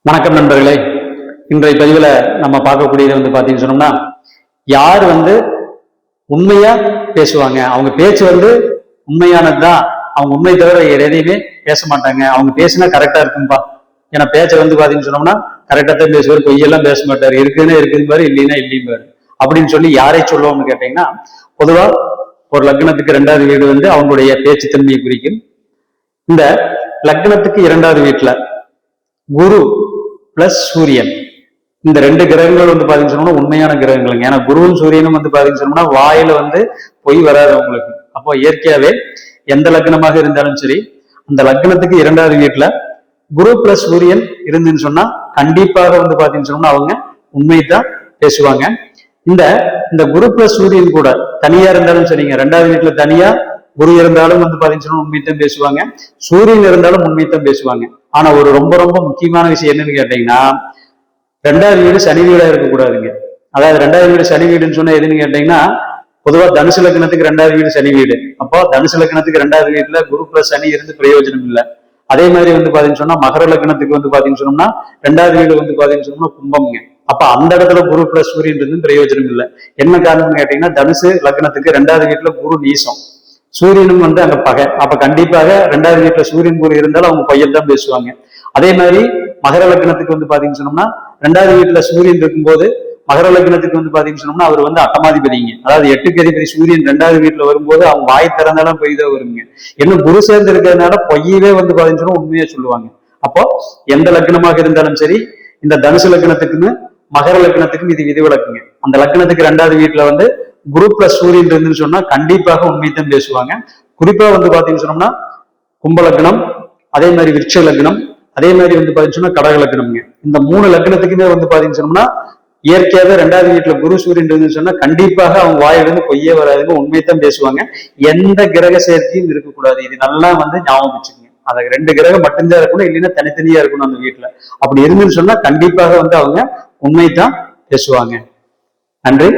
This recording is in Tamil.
வணக்கம் நண்பர்களே. இன்றைய பதிவில் நம்ம பார்க்கக்கூடியது பார்த்தீங்கன்னு சொன்னோம்னா, யார் உண்மையா பேசுவாங்க, அவங்க பேச்சு உண்மையானதுதான், அவங்க உண்மை தவிர எதையுமே பேச மாட்டாங்க, அவங்க பேசினா கரெக்டா இருக்கும்பா. ஏன்னா பேச்சை பார்த்தீங்கன்னு சொன்னோம்னா கரெக்டா தான் பேசுவார், பொய்யெல்லாம் பேச மாட்டாரு, இருக்குன்னு இருக்குது பாரு, இல்லைன்னா இல்லையும் பாரு அப்படின்னு சொல்லி யாரை சொல்லுவோம்னு கேட்டீங்கன்னா, பொதுவா ஒரு லக்னத்துக்கு 2வது வீடு அவங்களுடைய பேச்சு தன்மையை குறிக்கும். இந்த லக்னத்துக்கு 2வது வீட்டுல குரு பிளஸ் சூரியன், இந்த 2 கிரகங்கள் பாத்தீங்கன்னு சொன்னோம்னா உண்மையான கிரகங்களுங்க. ஏன்னா குருவும் சூரியனும் பாத்தீங்கன்னு சொன்னோம்னா வாயில பொய் வராது உங்களுக்கு. அப்போ இயற்கையாவே எந்த லக்னமாக இருந்தாலும் சரி, அந்த லக்னத்துக்கு 2வது வீட்டுல குரு பிளஸ் சூரியன் இருந்துன்னு சொன்னா கண்டிப்பாக பாத்தீங்கன்னு சொன்னோம்னா அவங்க உண்மைதான் பேசுவாங்க. இந்த இந்த குரு பிளஸ் சூரியன் கூட தனியா இருந்தாலும் சரிங்க, 2வது வீட்டுல தனியா குரு இருந்தாலும் பாத்தீங்கன்னு சொன்னா உண்மைத்தான் பேசுவாங்க, சூரியன் இருந்தாலும் உண்மைத்தான் பேசுவாங்க. ஆனா ஒரு ரொம்ப ரொம்ப முக்கியமான விஷயம் என்னன்னு கேட்டீங்கன்னா, 2வது வீடு சனி வீடா இருக்கக்கூடாதுங்க. அதாவது 2வது வீடு சனி வீடுன்னு சொன்னா எதுன்னு கேட்டீங்கன்னா, பொதுவா தனுசு லக்னத்துக்கு 2வது வீடு சனி வீடு. அப்போ தனுசு லக்னத்துக்கு 2வது வீட்டுல குரு பிளஸ் சனி இருந்து பிரயோஜனம் இல்லை. அதே மாதிரி பாத்தீங்கன்னு சொன்னா மகர லக்னத்துக்கு பாத்தீங்கன்னு சொன்னோம்னா 2வது வீடு பாத்தீங்கன்னு சொன்னோம்னா கும்பம்ங்க. அப்ப அந்த இடத்துல குரு பிளஸ் சூரியன் இருந்து பிரயோஜனம் இல்லை. என்ன காரணம்னு கேட்டீங்கன்னா, தனுசு லக்னத்துக்கு 2வது வீட்டுல குரு நீசம், சூரியனும் அங்க பகை. அப்ப கண்டிப்பாக 2வது வீட்டுல சூரியன் குரு இருந்தாலும் அவங்க பையன் பேசுவாங்க. அதே மாதிரி மகர லக்னத்துக்கு பாத்தீங்கன்னு சொன்னோம்னா 2வது வீட்டுல சூரியன் இருக்கும்போது மகர லக்னத்துக்கு பாத்தீங்கன்னு சொன்னோம்னா அவர் அட்டமாதிபதிங்க. அதாவது 8க்கு அதிபதி சூரியன் 2வது வீட்டுல வரும்போது அவங்க வாய் திறந்தாலும் பொய் தான் வருங்க. என்ன குரு சேர்ந்து இருக்கிறதுனால பொய்யவே பாத்தீங்கன்னு சொன்னா உண்மையா சொல்லுவாங்க. அப்போ எந்த லக்னமாக இருந்தாலும் சரி, இந்த தனுசு லக்னத்துக்குன்னு மகர லக்னத்துக்கும் இது விதிவிலக்குங்க. அந்த லக்னத்துக்கு 2வது வீட்டுல குரு பிளஸ் சூரியன் இருந்துன்னு சொன்னா கண்டிப்பாக உண்மைத்தான் பேசுவாங்க. குறிப்பா பாத்தீங்கன்னு சொன்னோம்னா கும்ப லக்னம், அதே மாதிரி விருட்ச லக்னம், அதே மாதிரி பாத்தீங்கன்னு சொன்னா கடக லக்னம்ங்க. இந்த 3 லக்னத்துக்குமே பாத்தீங்கன்னு சொன்னோம்னா இயற்கையாவே 2வது வீட்டுல குரு சூரியன் இருந்துன்னு சொன்னா கண்டிப்பாக அவங்க வாயிலிருந்து பொய்யே வராதுங்க, உண்மைத்தான் பேசுவாங்க. எந்த கிரக சேர்க்கையும் இருக்கக்கூடாது. இது நல்லா ஞாபகம் வச்சுக்கோங்க. அது 2 கிரகம் மட்டும்தான் இருக்கணும், இல்லைன்னா தனித்தனியா இருக்கணும் அந்த வீட்டுல. அப்படி இருந்துன்னு சொன்னா கண்டிப்பாக அவங்க உண்மைத்தான் பேசுவாங்க. நன்றி.